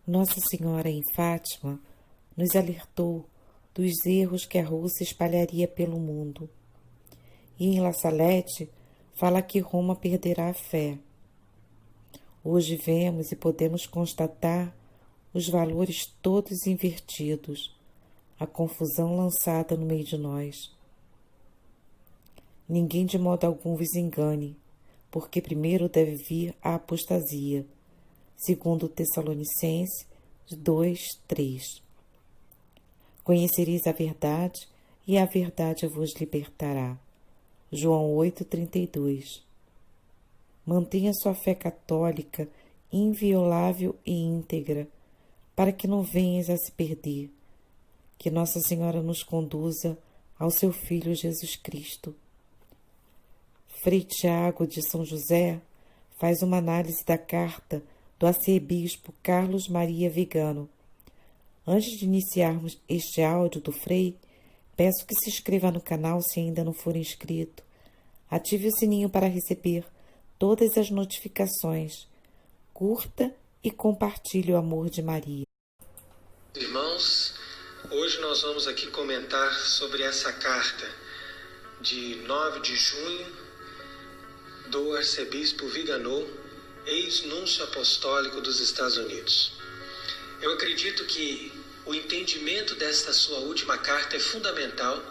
Nossa Senhora em Fátima nos alertou dos erros que a Rússia espalharia pelo mundo. E em La Salette fala que Roma perderá a fé. Hoje vemos e podemos constatar os valores todos invertidos, a confusão lançada no meio de nós. Ninguém de modo algum vos engane, porque primeiro deve vir a apostasia, segundo Tessalonicenses 2:3. Conhecereis a verdade, e a verdade vos libertará. João 8:32. Mantenha sua fé católica inviolável e íntegra, para que não venhas a se perder. Que Nossa Senhora nos conduza ao seu Filho Jesus Cristo. Frei Tiago de São José faz uma análise da carta do arcebispo Carlos Maria Vigano. Antes de iniciarmos este áudio do Frei, peço que se inscreva no canal se ainda não for inscrito. Ative o sininho para receber todas as notificações. Curta e compartilhe o amor de Maria. Irmãos, hoje nós vamos aqui comentar sobre essa carta de 9 de junho do arcebispo Vigano, ex-núncio apostólico dos Estados Unidos. Eu acredito que o entendimento desta sua última carta é fundamental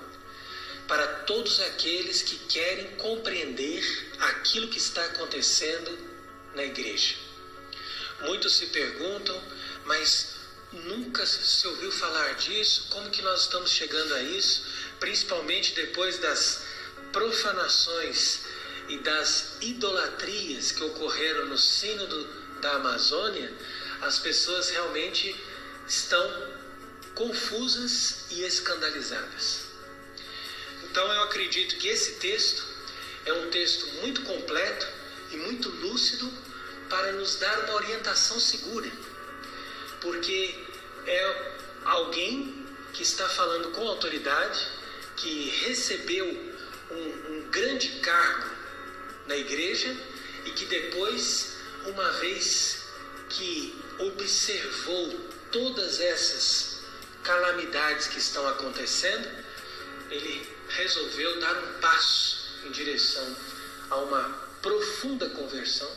para todos aqueles que querem compreender aquilo que está acontecendo na igreja. Muitos se perguntam, mas nunca se ouviu falar disso? Como que nós estamos chegando a isso? Principalmente depois das profanações e das idolatrias que ocorreram no sínodo da Amazônia, as pessoas realmente estão confusas e escandalizadas. Então eu acredito que esse texto é um texto muito completo e muito lúcido para nos dar uma orientação segura, porque é alguém que está falando com autoridade, que recebeu um grande cargo na igreja e que depois, uma vez que observou todas essas calamidades que estão acontecendo, ele resolveu dar um passo em direção a uma profunda conversão,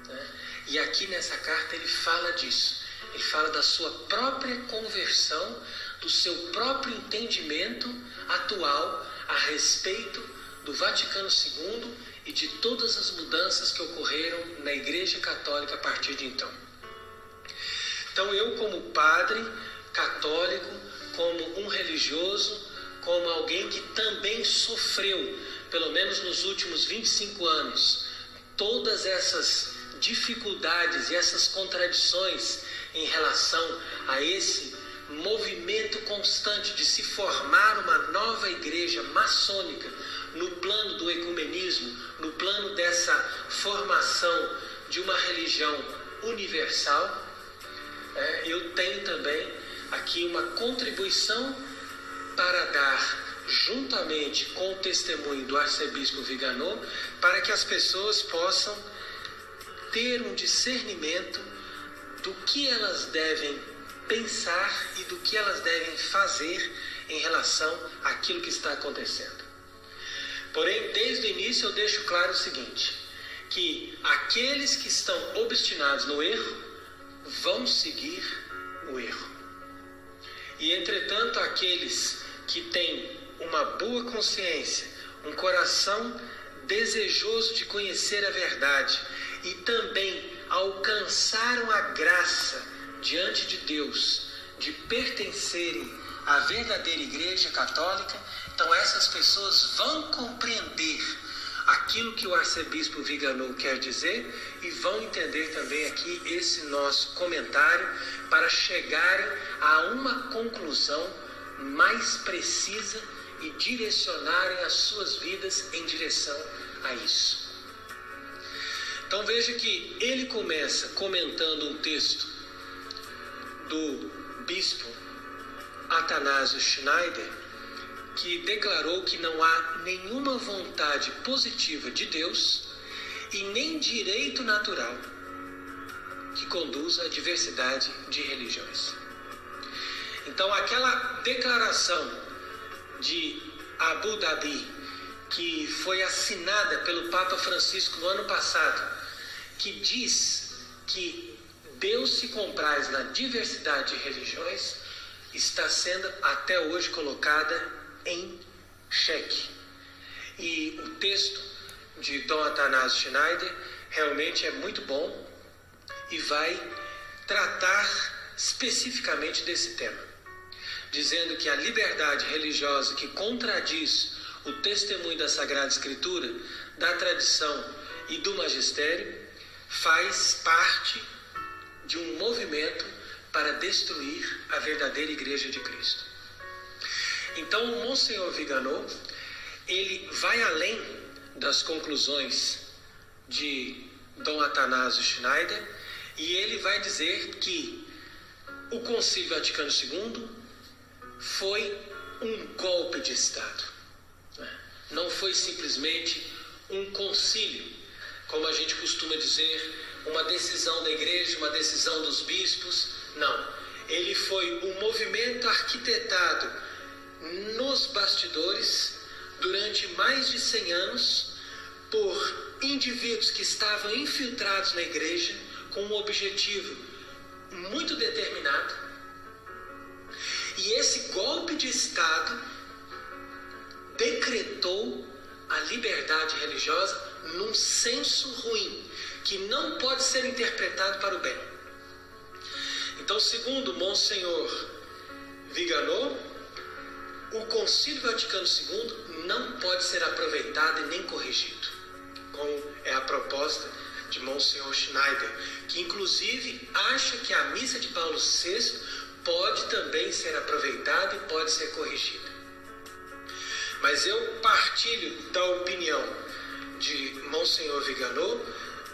né? E aqui nessa carta ele fala disso. Ele fala da sua própria conversão, do seu próprio entendimento atual a respeito do Vaticano II e de todas as mudanças que ocorreram na Igreja Católica a partir de então. Então eu, como padre católico, como um religioso, como alguém que também sofreu, pelo menos nos últimos 25 anos, todas essas dificuldades e essas contradições em relação a esse movimento constante de se formar uma nova igreja maçônica no plano do ecumenismo, no plano dessa formação de uma religião universal, eu tenho também aqui uma contribuição para dar, juntamente com o testemunho do arcebispo Vigano, para que as pessoas possam ter um discernimento do que elas devem pensar e do que elas devem fazer em relação àquilo que está acontecendo. Porém, desde o início eu deixo claro o seguinte, que aqueles que estão obstinados no erro vão seguir o erro. E, entretanto, aqueles que têm uma boa consciência, um coração desejoso de conhecer a verdade e também alcançaram a graça diante de Deus de pertencerem à verdadeira Igreja Católica, então essas pessoas vão compreender aquilo que o arcebispo Vigano quer dizer e vão entender também aqui esse nosso comentário para chegarem a uma conclusão mais precisa e direcionarem as suas vidas em direção a isso. Então veja que ele começa comentando um texto do bispo Athanásio Schneider, que declarou que não há nenhuma vontade positiva de Deus e nem direito natural que conduz à diversidade de religiões. Então, aquela declaração de Abu Dhabi, que foi assinada pelo Papa Francisco no ano passado, que diz que Deus se compraz na diversidade de religiões, está sendo até hoje colocada em xeque. E o texto de Dom Athanásio Schneider realmente é muito bom e vai tratar especificamente desse tema, dizendo que a liberdade religiosa que contradiz o testemunho da Sagrada Escritura, da tradição e do magistério, faz parte de um movimento para destruir a verdadeira Igreja de Cristo. Então, o Monsenhor Viganò, ele vai além das conclusões de Dom Athanásio Schneider e ele vai dizer que o Concílio Vaticano II foi um golpe de Estado. Não foi simplesmente um concílio, como a gente costuma dizer, uma decisão da igreja, uma decisão dos bispos. Não. Ele foi um movimento arquitetado nos bastidores durante mais de 100 anos por indivíduos que estavam infiltrados na igreja com um objetivo muito determinado. E esse golpe de Estado decretou a liberdade religiosa num senso ruim, que não pode ser interpretado para o bem. Então, segundo Monsenhor Viganò, o Concílio Vaticano II não pode ser aproveitado e nem corrigido, como é a proposta de Monsenhor Schneider, que inclusive acha que a missa de Paulo VI pode também ser aproveitada e pode ser corrigida. Mas eu partilho da opinião de Monsenhor Viganò,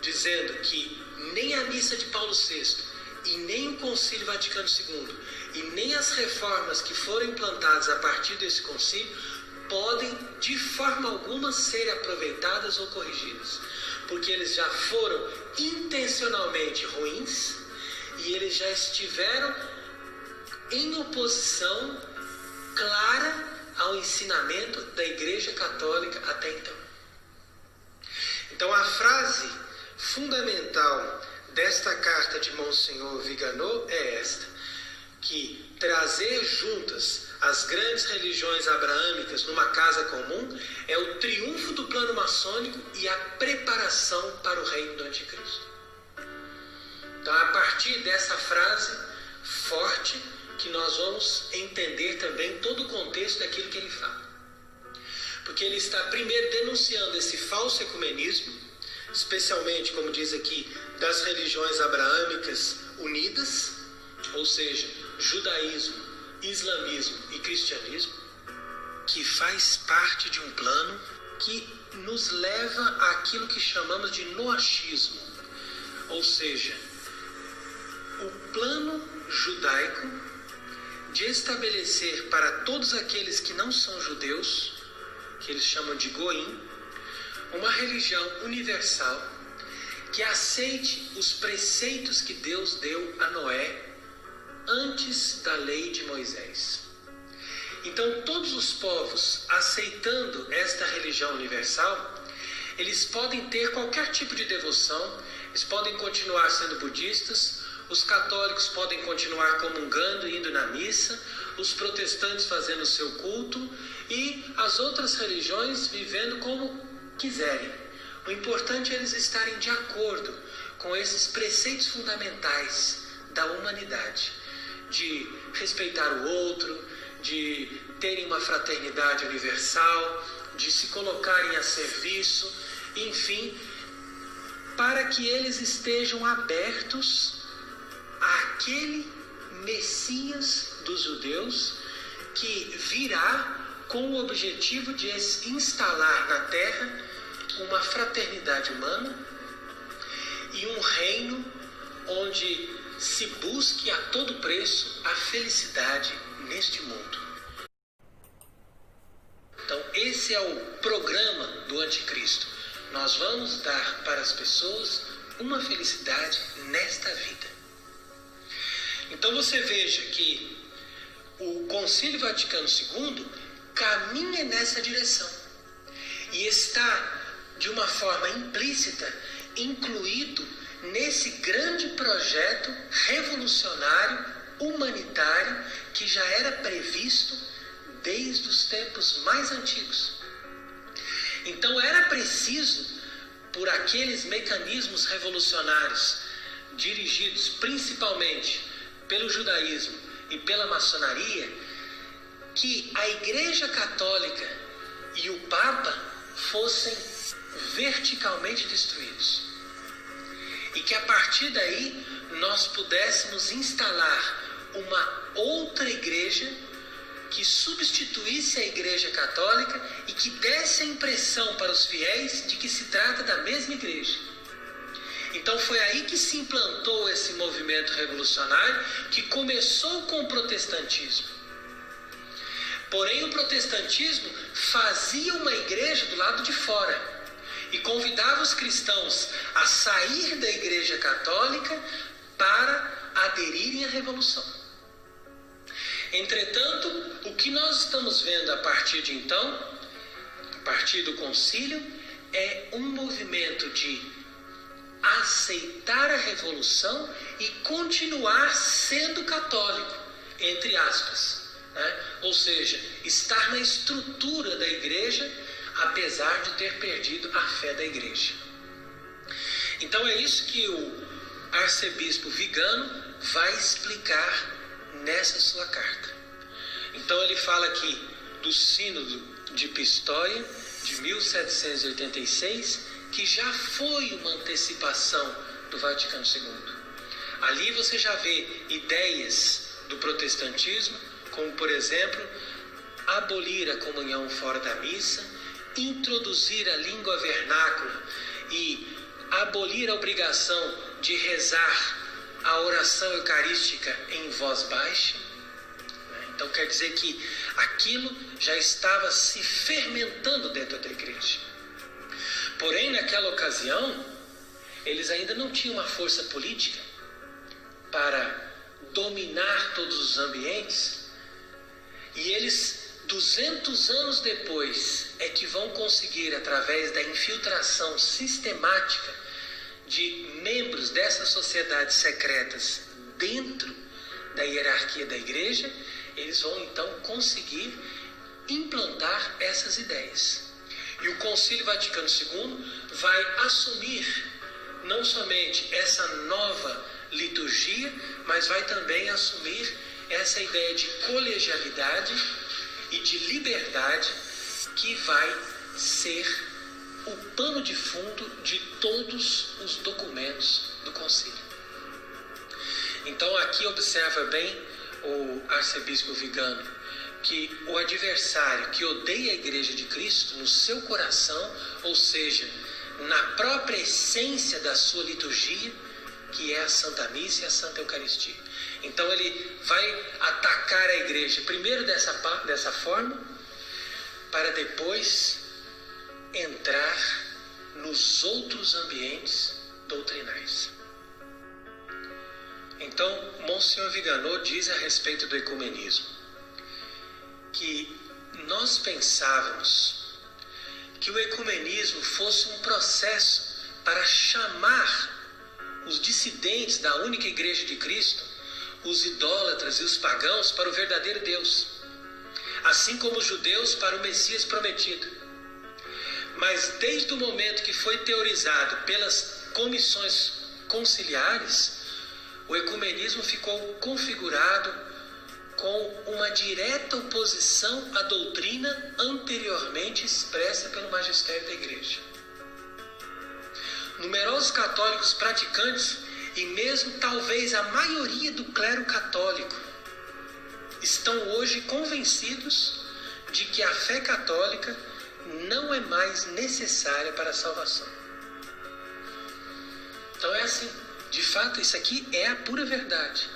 dizendo que nem a missa de Paulo VI e nem o Concílio Vaticano II e nem as reformas que foram implantadas a partir desse concílio podem de forma alguma ser aproveitadas ou corrigidas, porque eles já foram intencionalmente ruins e eles já estiveram em oposição clara ao ensinamento da Igreja Católica até então. Então, a frase fundamental desta carta de Monsenhor Viganò é esta, que trazer juntas as grandes religiões abraâmicas numa casa comum é o triunfo do plano maçônico e a preparação para o reino do anticristo. Então, a partir dessa frase forte, que nós vamos entender também todo o contexto daquilo que ele fala. Porque ele está primeiro denunciando esse falso ecumenismo, especialmente, como diz aqui, das religiões abraâmicas unidas, ou seja, judaísmo, islamismo e cristianismo, que faz parte de um plano que nos leva àquilo que chamamos de noachismo, ou seja, o plano judaico de estabelecer para todos aqueles que não são judeus, que eles chamam de Goim, uma religião universal que aceite os preceitos que Deus deu a Noé antes da lei de Moisés. Então, todos os povos aceitando esta religião universal, eles podem ter qualquer tipo de devoção, eles podem continuar sendo budistas, os católicos podem continuar comungando, indo na missa, os protestantes fazendo o seu culto e as outras religiões vivendo como quiserem. O importante é eles estarem de acordo com esses preceitos fundamentais da humanidade, de respeitar o outro, de terem uma fraternidade universal, de se colocarem a serviço, enfim, para que eles estejam abertos àquele Messias dos judeus que virá com o objetivo de instalar na terra uma fraternidade humana e um reino onde se busque a todo preço a felicidade neste mundo. Então, esse é o programa do anticristo. Nós vamos dar para as pessoas uma felicidade nesta vida. Então você veja que o Concílio Vaticano II caminha nessa direção e está, de uma forma implícita, incluído nesse grande projeto revolucionário, humanitário, que já era previsto desde os tempos mais antigos. Então era preciso, por aqueles mecanismos revolucionários, dirigidos principalmente pelo judaísmo e pela maçonaria, que a Igreja Católica e o Papa fossem verticalmente destruídos. E que a partir daí nós pudéssemos instalar uma outra igreja que substituísse a Igreja Católica e que desse a impressão para os fiéis de que se trata da mesma igreja. Então foi aí que se implantou esse movimento revolucionário que começou com o protestantismo. Porém, o protestantismo fazia uma igreja do lado de fora e convidava os cristãos a sair da Igreja Católica para aderirem à Revolução. Entretanto, o que nós estamos vendo a partir de então, a partir do concílio, é um movimento de aceitar a Revolução e continuar sendo católico, entre aspas, né? Ou seja, estar na estrutura da igreja, apesar de ter perdido a fé da igreja. Então é isso que o arcebispo Vigano vai explicar nessa sua carta. Então ele fala aqui do Sínodo de Pistoia, de 1786, que já foi uma antecipação do Vaticano II. Ali você já vê ideias do protestantismo, como por exemplo, abolir a comunhão fora da missa, introduzir a língua vernácula e abolir a obrigação de rezar a oração eucarística em voz baixa. Então quer dizer que aquilo já estava se fermentando dentro da igreja. Porém, naquela ocasião, eles ainda não tinham uma força política para dominar todos os ambientes, e eles, 200 anos depois, é que vão conseguir, através da infiltração sistemática de membros dessas sociedades secretas dentro da hierarquia da igreja, eles vão então conseguir implantar essas ideias. E o Concílio Vaticano II vai assumir não somente essa nova liturgia, mas vai também assumir essa ideia de colegialidade e de liberdade que vai ser o pano de fundo de todos os documentos do concílio. Então aqui observa bem o arcebispo Vigano que o adversário que odeia a Igreja de Cristo no seu coração, ou seja, na própria essência da sua liturgia, que é a Santa Missa e a Santa Eucaristia. Então ele vai atacar a igreja primeiro dessa forma, para depois entrar nos outros ambientes doutrinais. Então, Monsenhor Vigano diz a respeito do ecumenismo que nós pensávamos que o ecumenismo fosse um processo para chamar os dissidentes da única Igreja de Cristo, os idólatras e os pagãos, para o verdadeiro Deus, assim como os judeus para o Messias prometido. Mas desde o momento que foi teorizado pelas comissões conciliares, o ecumenismo ficou configurado com uma direta oposição à doutrina anteriormente expressa pelo magistério da Igreja. Numerosos católicos praticantes, e mesmo talvez a maioria do clero católico, estão hoje convencidos de que a fé católica não é mais necessária para a salvação. Então é assim, de fato isso aqui é a pura verdade.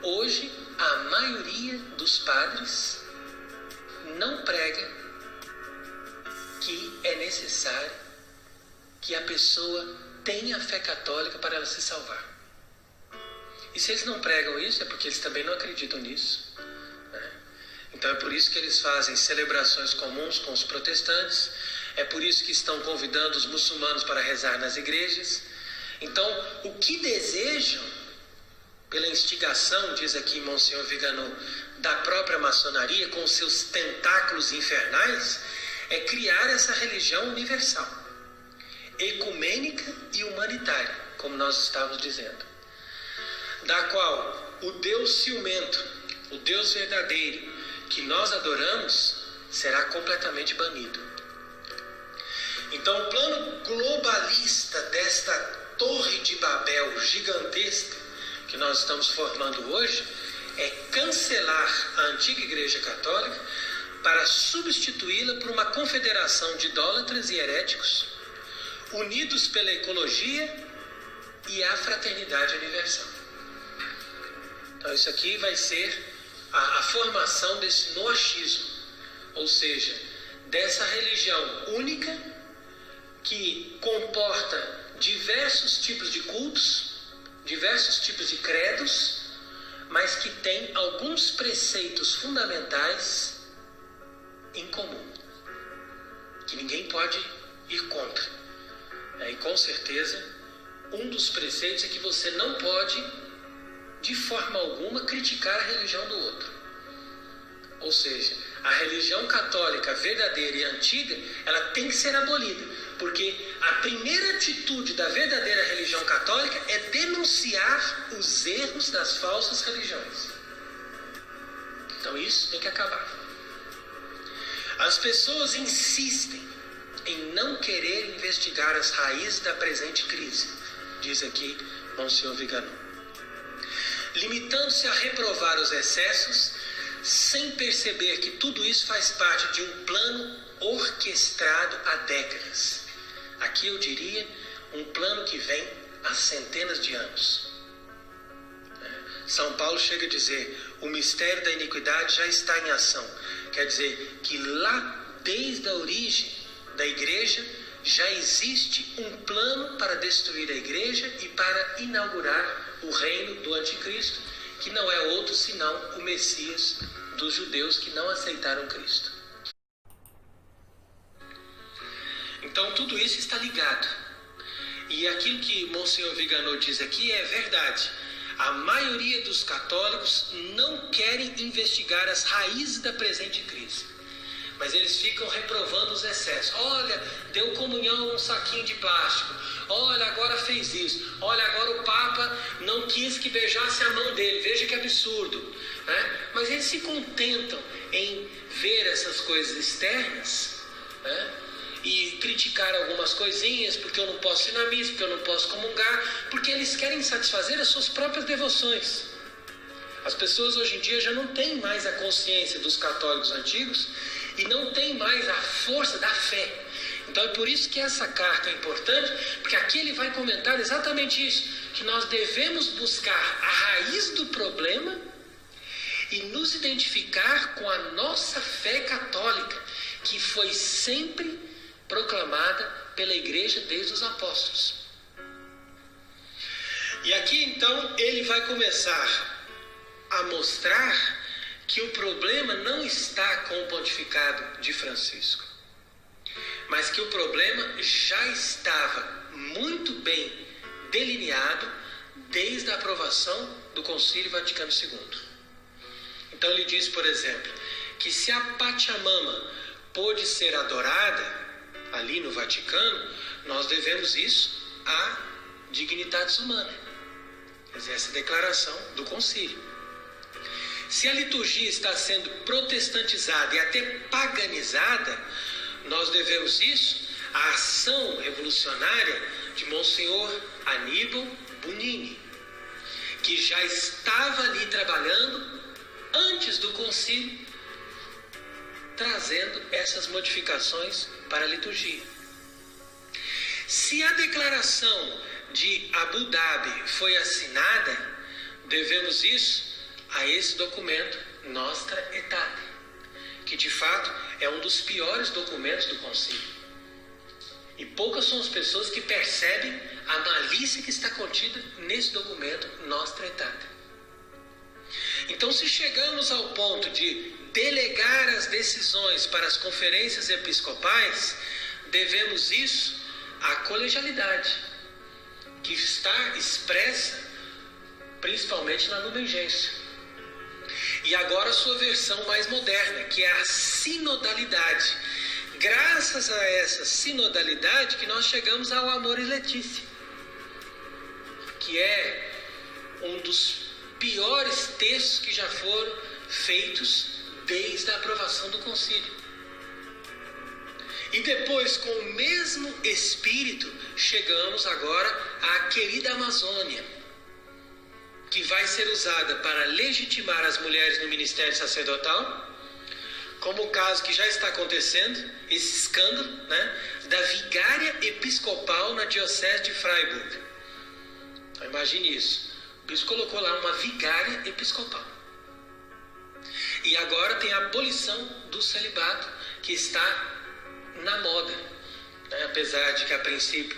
Hoje a maioria dos padres não prega que é necessário que a pessoa têm a fé católica para ela se salvar. E se eles não pregam isso, é porque eles também não acreditam nisso, né? Então é por isso que eles fazem celebrações comuns com os protestantes, é por isso que estão convidando os muçulmanos para rezar nas igrejas. Então, o que desejam, pela instigação, diz aqui Monsenhor Viganò, da própria maçonaria, com seus tentáculos infernais, é criar essa religião universal, ecumênica e humanitária, como nós estávamos dizendo, da qual o Deus ciumento, o Deus verdadeiro, que nós adoramos, será completamente banido. Então, o plano globalista desta Torre de Babel gigantesca que nós estamos formando hoje é cancelar a antiga Igreja Católica para substituí-la por uma confederação de idólatras e heréticos unidos pela ecologia e a fraternidade universal. Então isso aqui vai ser a formação desse noachismo, ou seja, dessa religião única que comporta diversos tipos de cultos, diversos tipos de credos, mas que tem alguns preceitos fundamentais em comum, que ninguém pode ir contra. E com certeza, um dos preceitos é que você não pode, de forma alguma, criticar a religião do outro. Ou seja, a religião católica verdadeira e antiga, ela tem que ser abolida, porque a primeira atitude da verdadeira religião católica é denunciar os erros das falsas religiões. Então isso tem que acabar. As pessoas insistem em não querer investigar as raízes da presente crise, diz aqui Monsenhor Viganò, limitando-se a reprovar os excessos, sem perceber que tudo isso faz parte de um plano orquestrado há décadas. Aqui eu diria um plano que vem há centenas de anos. São Paulo chega a dizer: o mistério da iniquidade já está em ação. Quer dizer que lá, desde a origem da igreja, já existe um plano para destruir a igreja e para inaugurar o reino do anticristo, que não é outro senão o Messias dos judeus que não aceitaram Cristo. Então tudo isso está ligado. E aquilo que Monsenhor Viganò diz aqui é verdade. A maioria dos católicos não querem investigar as raízes da presente crise, mas eles ficam reprovando os excessos. Olha, deu comunhão num saquinho de plástico. Olha, agora fez isso. Olha, agora o Papa não quis que beijasse a mão dele. Veja que absurdo, né? Mas eles se contentam em ver essas coisas externas, né? E criticar algumas coisinhas, porque eu não posso ir na missa, porque eu não posso comungar, porque eles querem satisfazer as suas próprias devoções. As pessoas hoje em dia já não têm mais a consciência dos católicos antigos e não têm mais a força da fé. Então é por isso que essa carta é importante, porque aqui ele vai comentar exatamente isso, que nós devemos buscar a raiz do problema e nos identificar com a nossa fé católica, que foi sempre proclamada pela igreja desde os apóstolos. E aqui então ele vai começar a mostrar que o problema não está com o pontificado de Francisco, mas que o problema já estava muito bem delineado desde a aprovação do Concílio Vaticano II. Então ele diz, por exemplo, que se a Pachamama pôde ser adorada ali no Vaticano, nós devemos isso à dignitatis humana. Quer dizer, essa declaração do concílio. Se a liturgia está sendo protestantizada e até paganizada, nós devemos isso à ação revolucionária de Monsenhor Aníbal Bonini, que já estava ali trabalhando antes do concílio, trazendo essas modificações para a liturgia. Se a declaração de Abu Dhabi foi assinada, devemos isso a esse documento, Nostra Aetate, que de fato é um dos piores documentos do concílio. E poucas são as pessoas que percebem a malícia que está contida nesse documento Nostra Aetate. Então, se chegamos ao ponto de delegar as decisões para as conferências episcopais, devemos isso à colegialidade, que está expressa principalmente na Lumen Gentium. E agora a sua versão mais moderna, que é a sinodalidade. Graças a essa sinodalidade que nós chegamos ao Amoris Laetitia, que é um dos piores textos que já foram feitos desde a aprovação do concílio. E depois, com o mesmo espírito, chegamos agora à querida Amazônia, que vai ser usada para legitimar as mulheres no ministério sacerdotal, como o caso que já está acontecendo, esse escândalo, da vigária episcopal na diocese de Freiburg. Então, imagine isso. O bispo colocou lá uma vigária episcopal. E agora tem a abolição do celibato, que está na moda. Apesar de que a princípio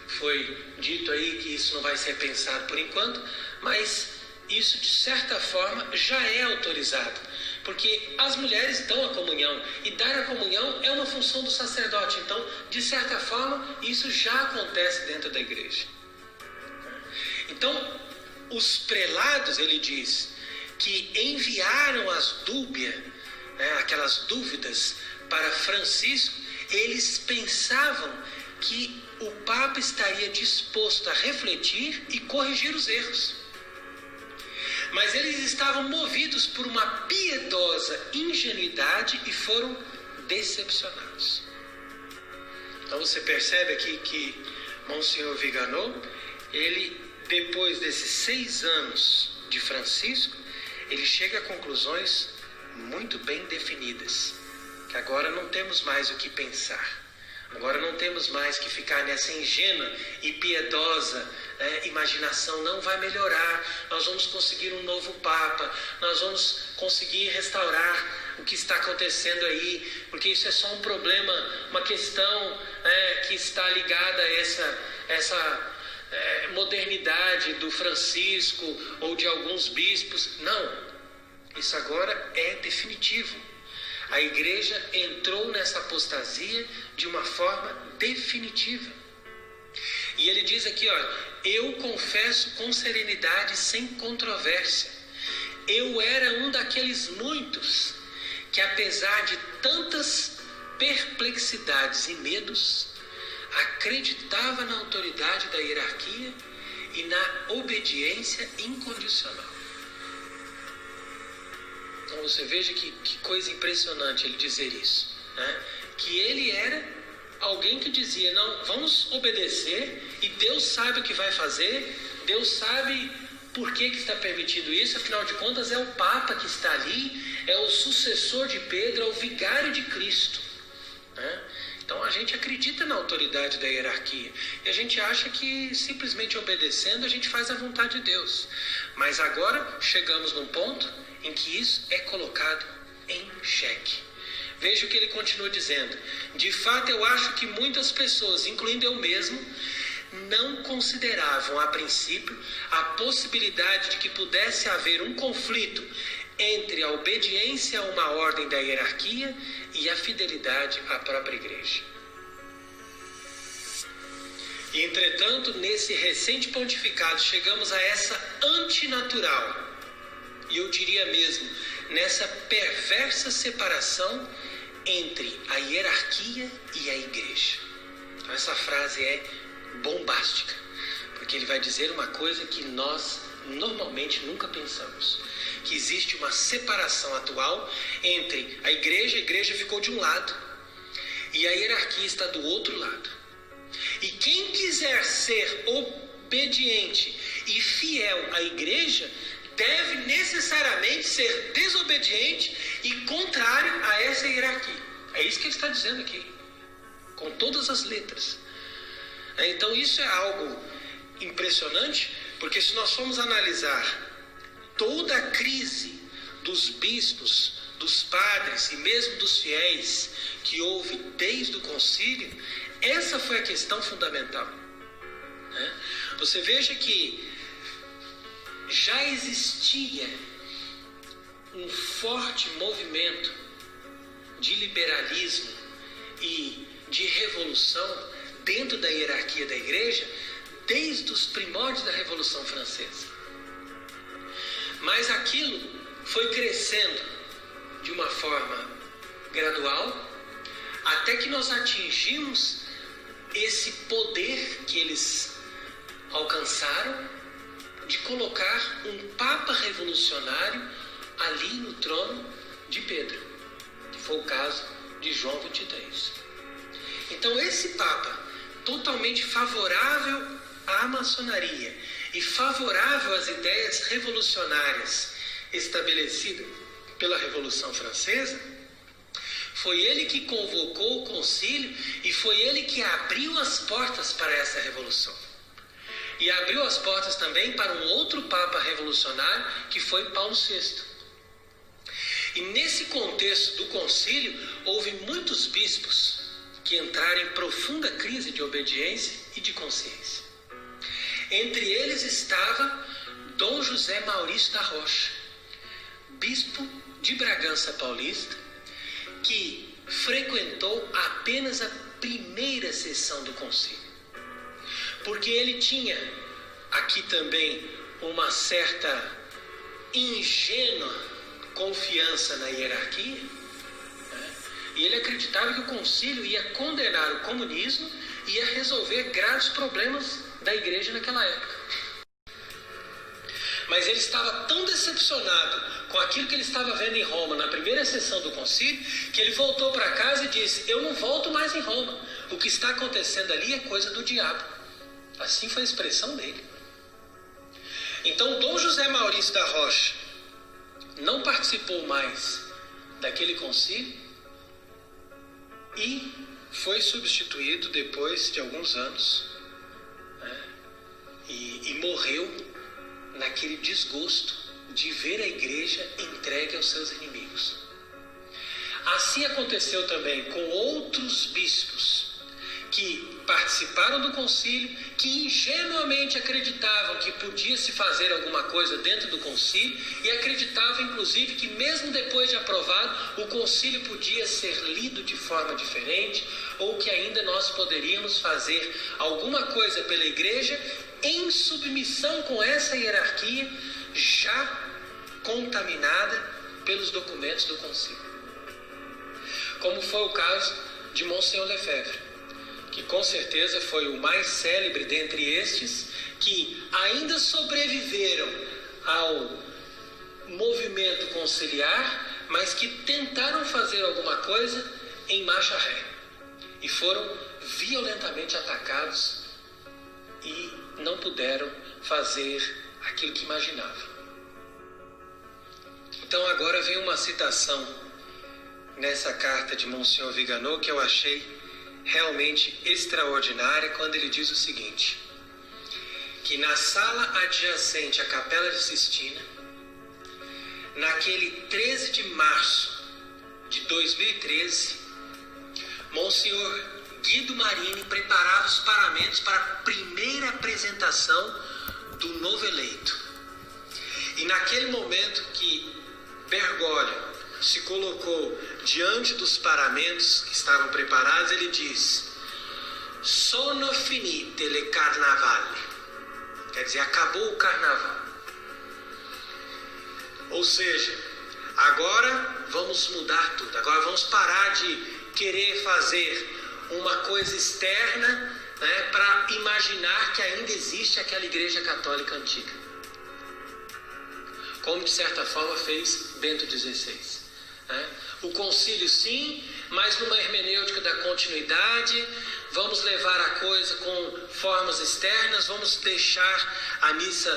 foi dito aí que isso não vai ser pensado por enquanto, mas isso de certa forma já é autorizado, porque as mulheres dão a comunhão, e dar a comunhão é uma função do sacerdote. Então, de certa forma, isso já acontece dentro da igreja. Então, os prelados, ele diz, que enviaram as dúbias, aquelas dúvidas para Francisco, eles pensavam que o Papa estaria disposto a refletir e corrigir os erros. Mas eles estavam movidos por uma piedosa ingenuidade e foram decepcionados. Então você percebe aqui que Monsenhor Viganò, ele, depois desses 6 anos de Francisco, ele chega a conclusões muito bem definidas, que agora não temos mais o que pensar. Agora não temos mais que ficar nessa ingênua e piedosa imaginação, não vai melhorar, nós vamos conseguir um novo Papa, nós vamos conseguir restaurar o que está acontecendo aí, porque isso é só um problema, uma questão que está ligada a essa modernidade do Francisco ou de alguns bispos. Não, isso agora é definitivo. A igreja entrou nessa apostasia de uma forma definitiva. E ele diz aqui, eu confesso com serenidade, sem controvérsia, eu era um daqueles muitos que, apesar de tantas perplexidades e medos, acreditava na autoridade da hierarquia e na obediência incondicional. Então você veja que coisa impressionante ele dizer isso, que ele era alguém que dizia, não, vamos obedecer, e Deus sabe o que vai fazer, Deus sabe por que está permitido isso, afinal de contas é o Papa que está ali, é o sucessor de Pedro, é o vigário de Cristo. Então a gente acredita na autoridade da hierarquia, e a gente acha que simplesmente obedecendo a gente faz a vontade de Deus. Mas agora chegamos num ponto em que isso é colocado em xeque. Veja o que ele continua dizendo. De fato, eu acho que muitas pessoas, incluindo eu mesmo, não consideravam a princípio a possibilidade de que pudesse haver um conflito entre a obediência a uma ordem da hierarquia e a fidelidade à própria igreja. E, entretanto, nesse recente pontificado, chegamos a essa antinatural, e eu diria mesmo, nessa perversa separação entre a hierarquia e a igreja. Então essa frase é bombástica, porque ele vai dizer uma coisa que nós normalmente nunca pensamos, que existe uma separação atual entre a igreja ficou de um lado, e a hierarquia está do outro lado. E quem quiser ser obediente e fiel à igreja, deve necessariamente ser desobediente e contrário a essa hierarquia. É isso que ele está dizendo aqui, com todas as letras. Então isso é algo impressionante, porque se nós formos analisar toda a crise dos bispos, dos padres e mesmo dos fiéis que houve desde o concílio, essa foi a questão fundamental. Você veja que já existia um forte movimento de liberalismo e de revolução dentro da hierarquia da igreja desde os primórdios da Revolução Francesa. Mas aquilo foi crescendo de uma forma gradual até que nós atingimos esse poder que eles alcançaram de colocar um Papa revolucionário ali no trono de Pedro, que foi o caso de João 23. Então esse Papa, totalmente favorável à maçonaria e favorável às ideias revolucionárias estabelecidas pela Revolução Francesa, foi ele que convocou o concílio e foi ele que abriu as portas para essa revolução. E abriu as portas também para um outro Papa revolucionário, que foi Paulo VI. E nesse contexto do concílio, houve muitos bispos que entraram em profunda crise de obediência e de consciência. Entre eles estava Dom José Maurício da Rocha, bispo de Bragança Paulista, que frequentou apenas a primeira sessão do concílio. Porque ele tinha aqui também uma certa ingênua confiança na hierarquia, e ele acreditava que o concílio ia condenar o comunismo e ia resolver graves problemas da igreja naquela época. Mas ele estava tão decepcionado com aquilo que ele estava vendo em Roma na primeira sessão do concílio, que ele voltou para casa e disse: eu não volto mais em Roma, o que está acontecendo ali é coisa do diabo. Assim foi a expressão dele. Então Dom José Maurício da Rocha não participou mais daquele concílio e foi substituído depois de alguns anos, e morreu naquele desgosto de ver a igreja entregue aos seus inimigos. Assim aconteceu também com outros bispos que participaram do concílio, que ingenuamente acreditavam que podia se fazer alguma coisa dentro do concílio e acreditavam inclusive que mesmo depois de aprovado, o concílio podia ser lido de forma diferente ou que ainda nós poderíamos fazer alguma coisa pela igreja em submissão com essa hierarquia já contaminada pelos documentos do concílio. Como foi o caso de Monsenhor Lefebvre, que com certeza foi o mais célebre dentre estes, que ainda sobreviveram ao movimento conciliar, mas que tentaram fazer alguma coisa em marcha ré e foram violentamente atacados e não puderam fazer aquilo que imaginavam. Então agora vem uma citação nessa carta de Monsenhor Viganò que eu achei realmente extraordinária, quando ele diz o seguinte: que na sala adjacente à Capela de Sistina, naquele 13 de março de 2013, Monsenhor Guido Marini preparava os paramentos para a primeira apresentação do novo eleito. E naquele momento que Bergoglio se colocou diante dos paramentos que estavam preparados, ele diz: sono finite le carnavali, quer dizer, acabou o carnaval. Ou seja, agora vamos mudar tudo, agora vamos parar de querer fazer uma coisa externa, para imaginar que ainda existe aquela igreja católica antiga, como de certa forma fez Bento XVI. O concílio sim, mas numa hermenêutica da continuidade, vamos levar a coisa com formas externas, vamos deixar a missa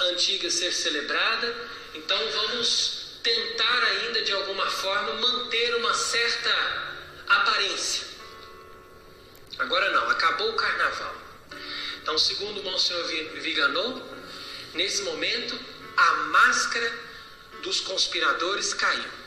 antiga ser celebrada, então vamos tentar ainda de alguma forma manter uma certa aparência. Agora não, acabou o carnaval. Então, segundo Monsenhor Viganò, nesse momento a máscara dos conspiradores caiu.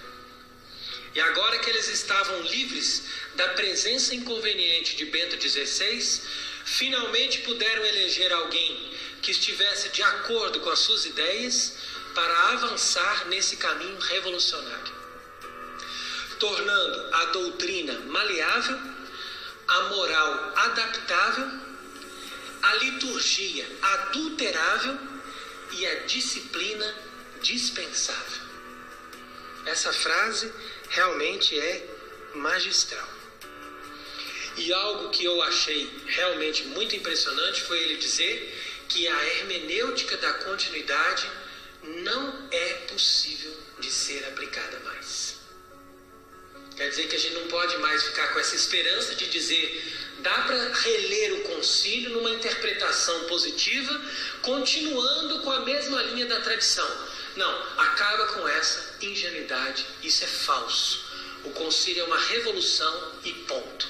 E agora que eles estavam livres da presença inconveniente de Bento XVI, finalmente puderam eleger alguém que estivesse de acordo com as suas ideias para avançar nesse caminho revolucionário, tornando a doutrina maleável, a moral adaptável, a liturgia adulterável e a disciplina dispensável. Essa frase realmente é magistral. E algo que eu achei realmente muito impressionante foi ele dizer que a hermenêutica da continuidade não é possível de ser aplicada mais. Quer dizer que a gente não pode mais ficar com essa esperança de dizer, dá para reler o concílio numa interpretação positiva, continuando com a mesma linha da tradição. Não, acaba com essa ingenuidade, isso é falso. O concílio é uma revolução e ponto.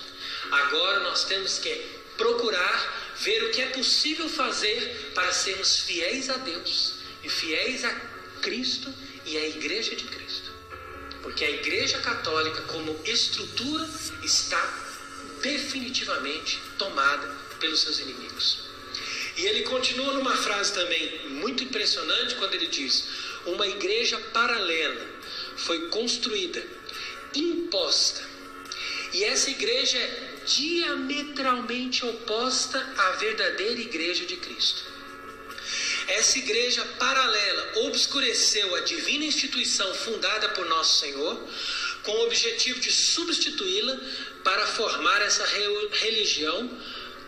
Agora nós temos que procurar ver o que é possível fazer para sermos fiéis a Deus e fiéis a Cristo e à Igreja de Cristo. Porque a Igreja Católica, como estrutura, está definitivamente tomada pelos seus inimigos. E ele continua numa frase também muito impressionante quando ele diz: uma igreja paralela foi construída, imposta, e essa igreja é diametralmente oposta à verdadeira Igreja de Cristo. Essa igreja paralela obscureceu a divina instituição fundada por Nosso Senhor, com o objetivo de substituí-la para formar essa religião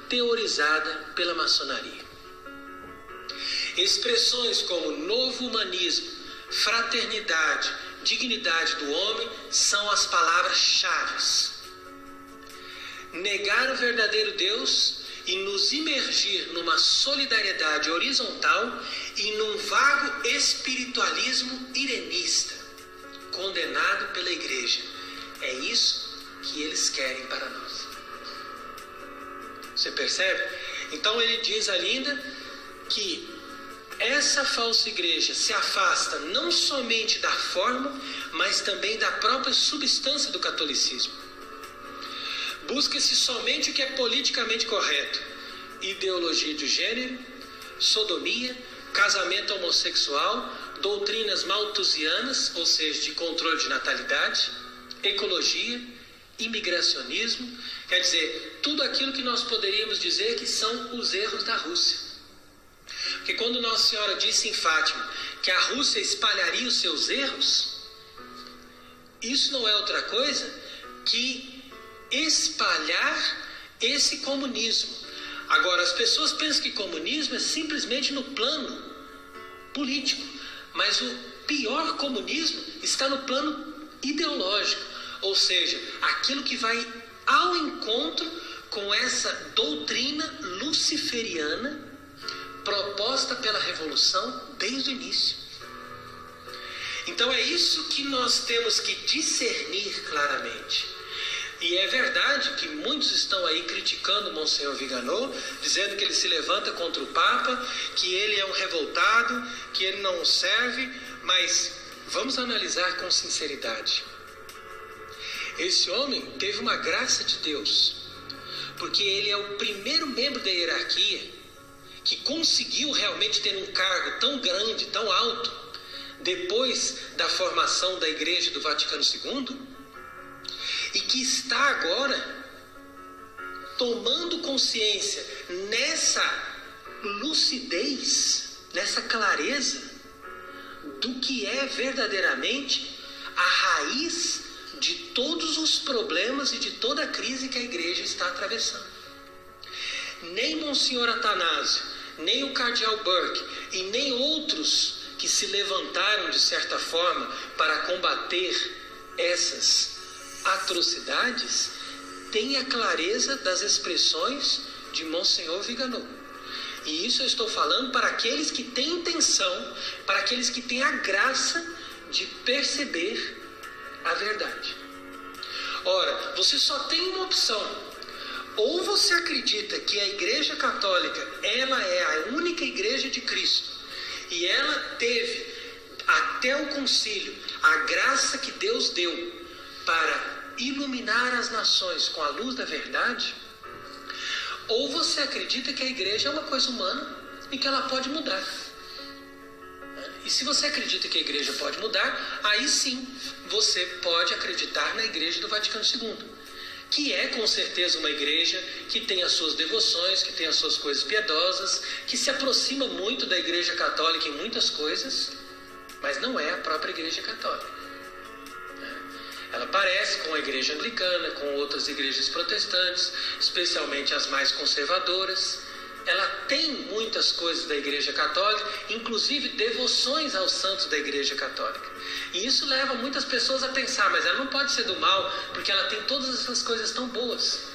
teorizada pela maçonaria. Expressões como novo humanismo, fraternidade, dignidade do homem são as palavras-chave. Negar o verdadeiro Deus e nos imergir numa solidariedade horizontal e num vago espiritualismo irenista, condenado pela Igreja. É isso que eles querem para nós. Você percebe? Então ele diz ainda que essa falsa igreja se afasta não somente da forma, mas também da própria substância do catolicismo. Busca-se somente o que é politicamente correto: ideologia de gênero, sodomia, casamento homossexual, doutrinas malthusianas, ou seja, de controle de natalidade, ecologia, imigracionismo, quer dizer, tudo aquilo que nós poderíamos dizer que são os erros da Rússia. Porque quando Nossa Senhora disse em Fátima que a Rússia espalharia os seus erros, isso não é outra coisa que espalhar esse comunismo. Agora, as pessoas pensam que comunismo é simplesmente no plano político, mas o pior comunismo está no plano ideológico, ou seja, aquilo que vai ao encontro com essa doutrina luciferiana proposta pela Revolução desde o início. Então é isso que nós temos que discernir claramente. E é verdade que muitos estão aí criticando Monsenhor Viganò, dizendo que ele se levanta contra o Papa, que ele é um revoltado, que ele não serve, mas vamos analisar com sinceridade. Esse homem teve uma graça de Deus, porque ele é o primeiro membro da hierarquia que conseguiu realmente ter um cargo tão grande, tão alto, depois da formação da Igreja do Vaticano II, e que está agora tomando consciência nessa lucidez, nessa clareza do que é verdadeiramente a raiz de todos os problemas e de toda a crise que a Igreja está atravessando. Nem Monsenhor Atanásio, nem o Cardeal Burke e nem outros que se levantaram de certa forma para combater essas atrocidades têm a clareza das expressões de Monsenhor Viganò. E isso eu estou falando para aqueles que têm intenção, para aqueles que têm a graça de perceber a verdade. Ora, você só tem uma opção: ou você acredita que a Igreja Católica ela é a única Igreja de Cristo e ela teve até o concílio a graça que Deus deu para iluminar as nações com a luz da verdade, ou você acredita que a igreja é uma coisa humana e que ela pode mudar. E se você acredita que a igreja pode mudar, aí sim você pode acreditar na igreja do Vaticano II, que é com certeza uma igreja que tem as suas devoções, que tem as suas coisas piedosas, que se aproxima muito da igreja católica em muitas coisas, mas não é a própria igreja católica. Ela parece com a igreja anglicana, com outras igrejas protestantes, especialmente as mais conservadoras. Ela tem muitas coisas da igreja católica, inclusive devoções aos santos da igreja católica. E isso leva muitas pessoas a pensar, mas ela não pode ser do mal, porque ela tem todas essas coisas tão boas.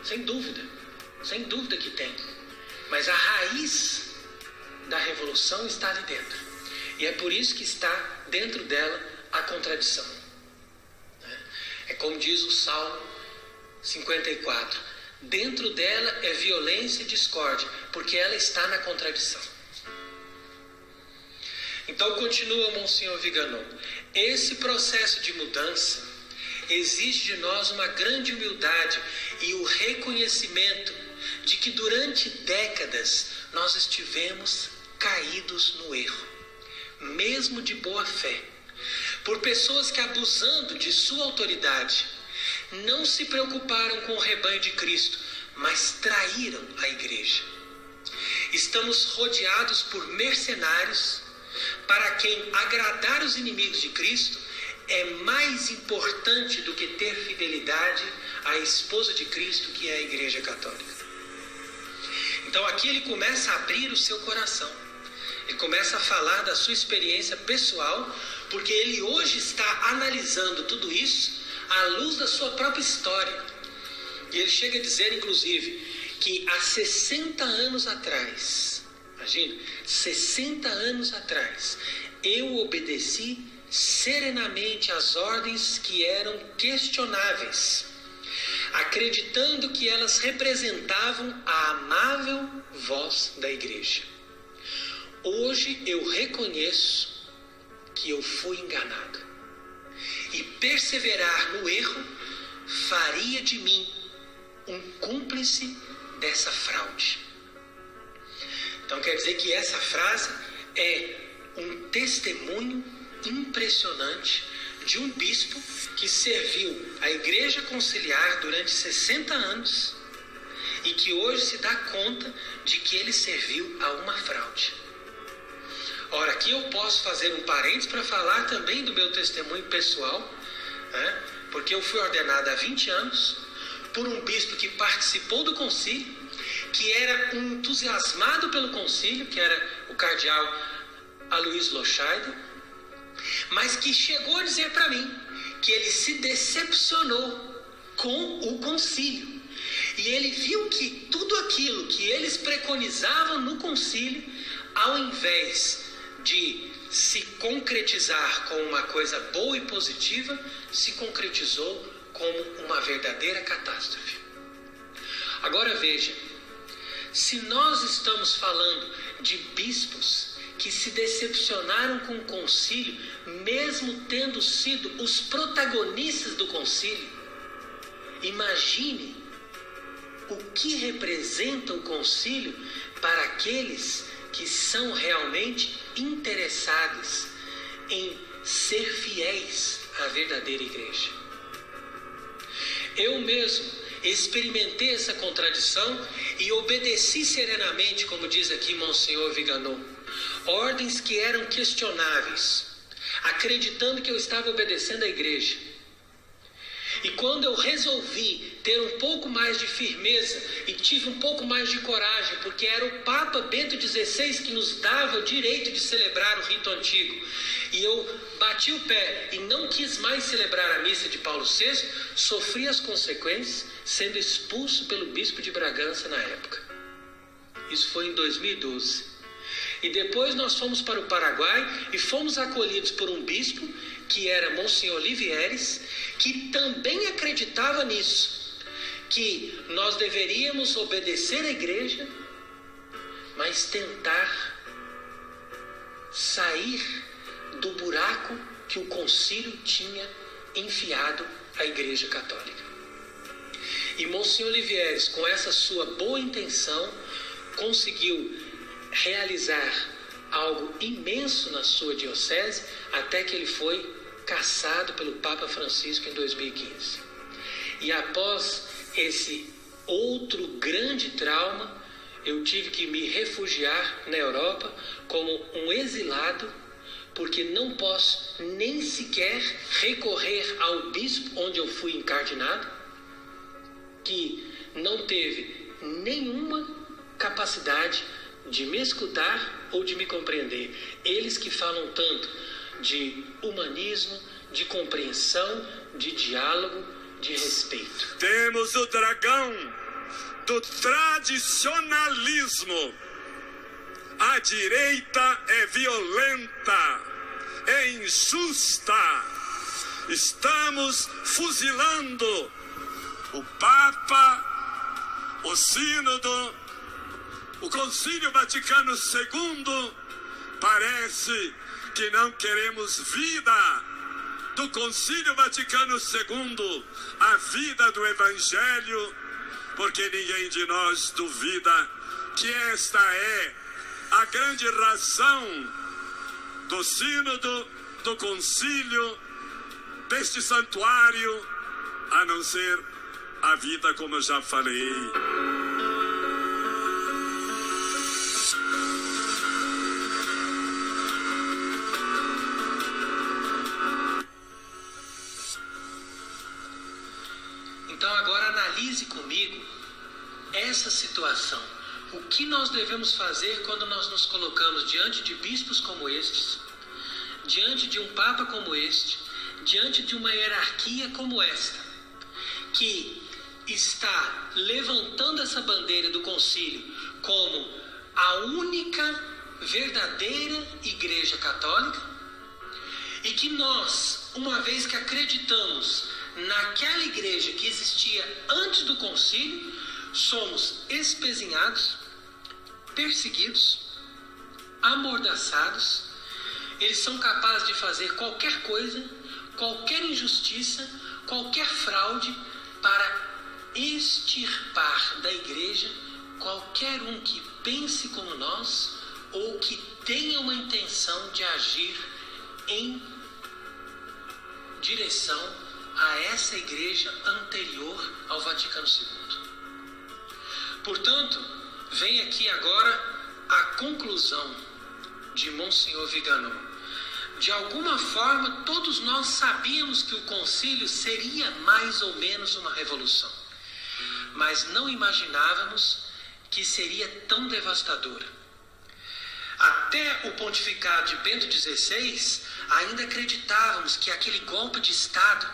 Sem dúvida que tem. Mas a raiz da revolução está ali dentro. E é por isso que está dentro dela a contradição. É como diz o Salmo 54. Dentro dela é violência e discórdia, porque ela está na contradição. Então continua Monsenhor Vigano. Esse processo de mudança exige de nós uma grande humildade e o reconhecimento de que durante décadas nós estivemos caídos no erro, mesmo de boa fé, por pessoas que, abusando de sua autoridade, não se preocuparam com o rebanho de Cristo, mas traíram a igreja. Estamos rodeados por mercenários, para quem agradar os inimigos de Cristo é mais importante do que ter fidelidade à esposa de Cristo, que é a igreja católica. Então aqui ele começa a abrir o seu coração. Ele começa a falar da sua experiência pessoal, porque ele hoje está analisando tudo isso à luz da sua própria história. E ele chega a dizer, inclusive, que há 60 anos atrás, imagina, 60 anos atrás, eu obedeci serenamente às ordens que eram questionáveis, acreditando que elas representavam a amável voz da igreja. Hoje eu reconheço que eu fui enganado. E perseverar no erro faria de mim um cúmplice dessa fraude. Então quer dizer que essa frase é um testemunho impressionante de um bispo que serviu a igreja conciliar durante 60 anos e que hoje se dá conta de que ele serviu a uma fraude. Ora, aqui eu posso fazer um parênteses para falar também do meu testemunho pessoal, porque eu fui ordenado há 20 anos por um bispo que participou do concílio, que era um entusiasmado pelo concílio, que era o cardeal Aloysio Loscheider, mas que chegou a dizer para mim que ele se decepcionou com o concílio. E ele viu que tudo aquilo que eles preconizavam no concílio, ao invés de se concretizar como uma coisa boa e positiva, se concretizou como uma verdadeira catástrofe. Agora veja, se nós estamos falando de bispos que se decepcionaram com o concílio, mesmo tendo sido os protagonistas do concílio, imagine o que representa o concílio para aqueles que são realmente interessados em ser fiéis à verdadeira igreja. Eu mesmo experimentei essa contradição e obedeci serenamente, como diz aqui Monsenhor Vigano, ordens que eram questionáveis, acreditando que eu estava obedecendo à igreja. E quando eu resolvi ter um pouco mais de firmeza e tive um pouco mais de coragem, porque era o Papa Bento XVI que nos dava o direito de celebrar o rito antigo, e eu bati o pé e não quis mais celebrar a missa de Paulo VI, sofri as consequências, sendo expulso pelo bispo de Bragança na época. Isso foi em 2012. E depois nós fomos para o Paraguai e fomos acolhidos por um bispo, que era Monsenhor Livieres, que também acreditava nisso, que nós deveríamos obedecer à igreja, mas tentar sair do buraco que o concílio tinha enfiado à Igreja Católica. E Monsenhor Livieres, com essa sua boa intenção, conseguiu realizar algo imenso na sua diocese, até que ele foi cassado pelo Papa Francisco em 2015. E após esse outro grande trauma, eu tive que me refugiar na Europa como um exilado, porque não posso nem sequer recorrer ao bispo onde eu fui encardinado, que não teve nenhuma capacidade de me escutar ou de me compreender. Eles que falam tanto de humanismo, de compreensão, de diálogo, de respeito. Temos o dragão do tradicionalismo. A direita é violenta, é injusta. Estamos fuzilando o Papa, o Sínodo, o Concílio Vaticano II. Parece que não queremos vida do Concílio Vaticano II, a vida do Evangelho, porque ninguém de nós duvida que esta é a grande razão do Sínodo, do Concílio, deste santuário, a não ser a vida, como eu já falei. Então agora analise comigo essa situação. O que nós devemos fazer quando nós nos colocamos diante de bispos como estes, diante de um papa como este, diante de uma hierarquia como esta, que está levantando essa bandeira do concílio como a única verdadeira Igreja Católica, e que nós, uma vez que acreditamos naquela igreja que existia antes do concílio, somos espezinhados, perseguidos, amordaçados. Eles são capazes de fazer qualquer coisa, qualquer injustiça, qualquer fraude para extirpar da igreja qualquer um que pense como nós ou que tenha uma intenção de agir em direção a essa igreja anterior ao Vaticano II. Portanto, vem aqui agora a conclusão de Monsenhor Vigano. De alguma forma, todos nós sabíamos que o concílio seria mais ou menos uma revolução, mas não imaginávamos que seria tão devastadora. Até o pontificado de Bento XVI, ainda acreditávamos que aquele golpe de Estado,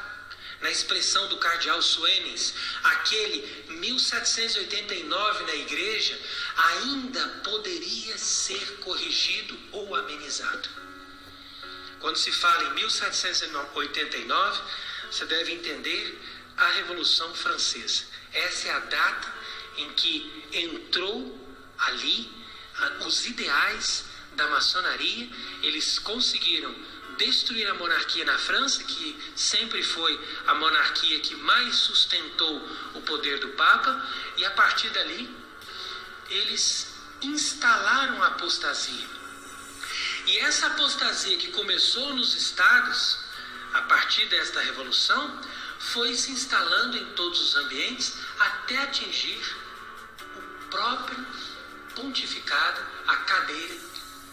na expressão do cardeal Suenes, aquele 1789 na igreja, ainda poderia ser corrigido ou amenizado. Quando se fala em 1789, você deve entender a Revolução Francesa. Essa é a data em que entrou ali os ideais da maçonaria. Eles conseguiram destruir a monarquia na França, que sempre foi a monarquia que mais sustentou o poder do Papa, e a partir dali eles instalaram a apostasia. E essa apostasia que começou nos estados, a partir desta revolução, foi se instalando em todos os ambientes até atingir o próprio pontificado, a cadeira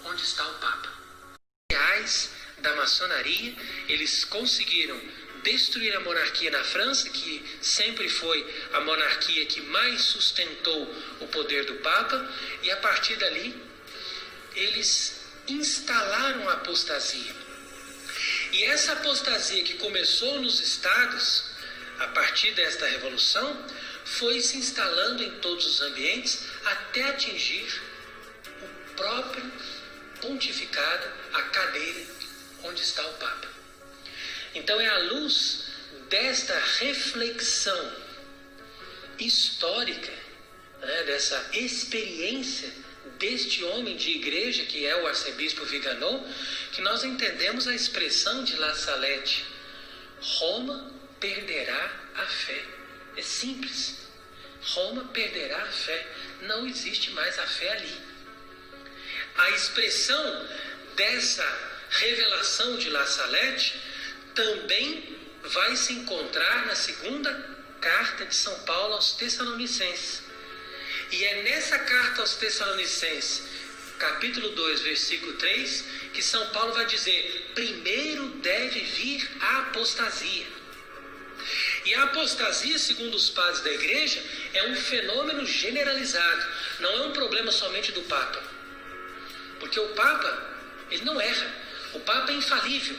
onde está o Papa. Os ideais da maçonaria, eles conseguiram destruir a monarquia na França, que sempre foi a monarquia que mais sustentou o poder do Papa, e a partir dali eles instalaram a apostasia. E essa apostasia que começou nos estados, a partir desta revolução, foi se instalando em todos os ambientes até atingir o próprio pontificado, a cadeira onde está o Papa. Então é à luz desta reflexão histórica, dessa experiência deste homem de igreja, que é o arcebispo Vigano, que nós entendemos a expressão de La Salette: Roma perderá a fé. É simples. Roma perderá a fé. Não existe mais a fé ali. A expressão dessa revelação de La Salette também vai se encontrar na segunda carta de São Paulo aos Tessalonicenses. E é nessa carta aos Tessalonicenses, capítulo 2, versículo 3, que São Paulo vai dizer: primeiro deve vir a apostasia. E a apostasia, segundo os padres da igreja, é um fenômeno generalizado. Não é um problema somente do Papa. Porque o Papa, ele não erra. O Papa é infalível.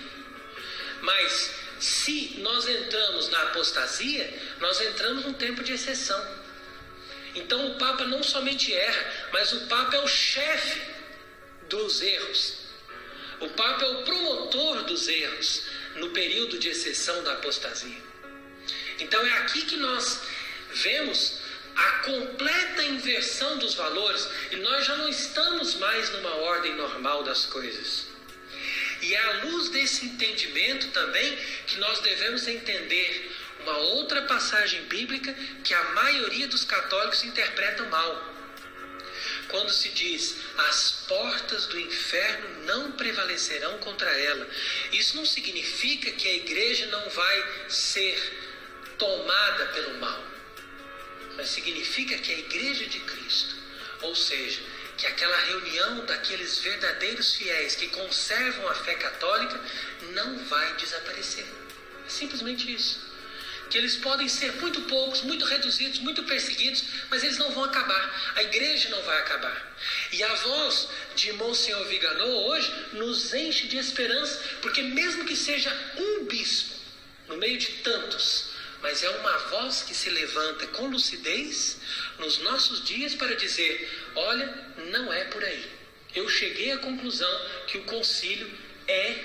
Mas se nós entramos na apostasia, nós entramos num tempo de exceção. Então o Papa não somente erra, mas o Papa é o chefe dos erros. O Papa é o promotor dos erros no período de exceção da apostasia. Então é aqui que nós vemos a completa inversão dos valores, e nós já não estamos mais numa ordem normal das coisas. E é à luz desse entendimento também que nós devemos entender uma outra passagem bíblica que a maioria dos católicos interpretam mal. Quando se diz: as portas do inferno não prevalecerão contra ela. Isso não significa que a igreja não vai ser tomada pelo mal, mas significa que a igreja de Cristo, ou seja, que aquela reunião daqueles verdadeiros fiéis que conservam a fé católica, não vai desaparecer. É simplesmente isso. Que eles podem ser muito poucos, muito reduzidos, muito perseguidos, mas eles não vão acabar. A igreja não vai acabar. E a voz de Monsenhor Viganò hoje nos enche de esperança, porque mesmo que seja um bispo no meio de tantos, mas é uma voz que se levanta com lucidez nos nossos dias para dizer: olha, não é por aí. Eu cheguei à conclusão que o concílio é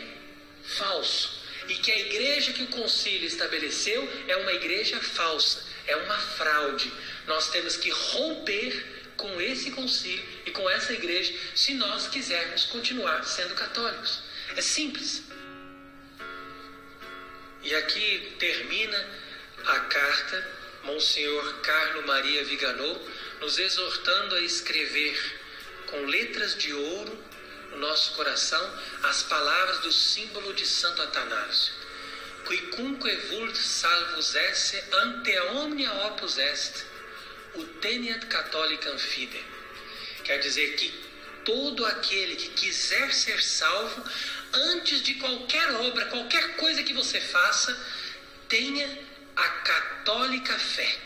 falso. E que a igreja que o concílio estabeleceu é uma igreja falsa, é uma fraude. Nós temos que romper com esse concílio e com essa igreja se nós quisermos continuar sendo católicos. É simples. E aqui termina a carta, Monsenhor Carlo Maria Viganò, nos exortando a escrever com letras de ouro no nosso coração as palavras do símbolo de Santo Atanásio: quicunque vult salvus esse ante omnia opus est, uteniat catholicam fide. Quer dizer que todo aquele que quiser ser salvo, antes de qualquer obra, qualquer coisa que você faça, tenha a católica fé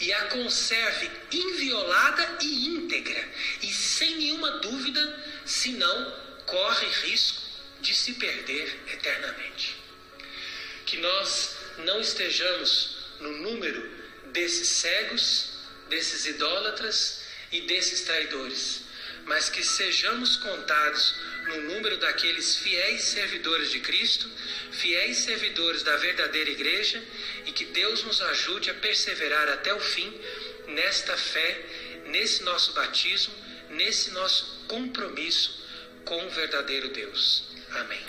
e a conserve inviolada e íntegra, e sem nenhuma dúvida, senão corre risco de se perder eternamente. Que nós não estejamos no número desses cegos, desses idólatras e desses traidores, mas que sejamos contados no número daqueles fiéis servidores de Cristo, fiéis servidores da verdadeira igreja, e que Deus nos ajude a perseverar até o fim nesta fé, nesse nosso batismo, nesse nosso compromisso com o verdadeiro Deus. Amém.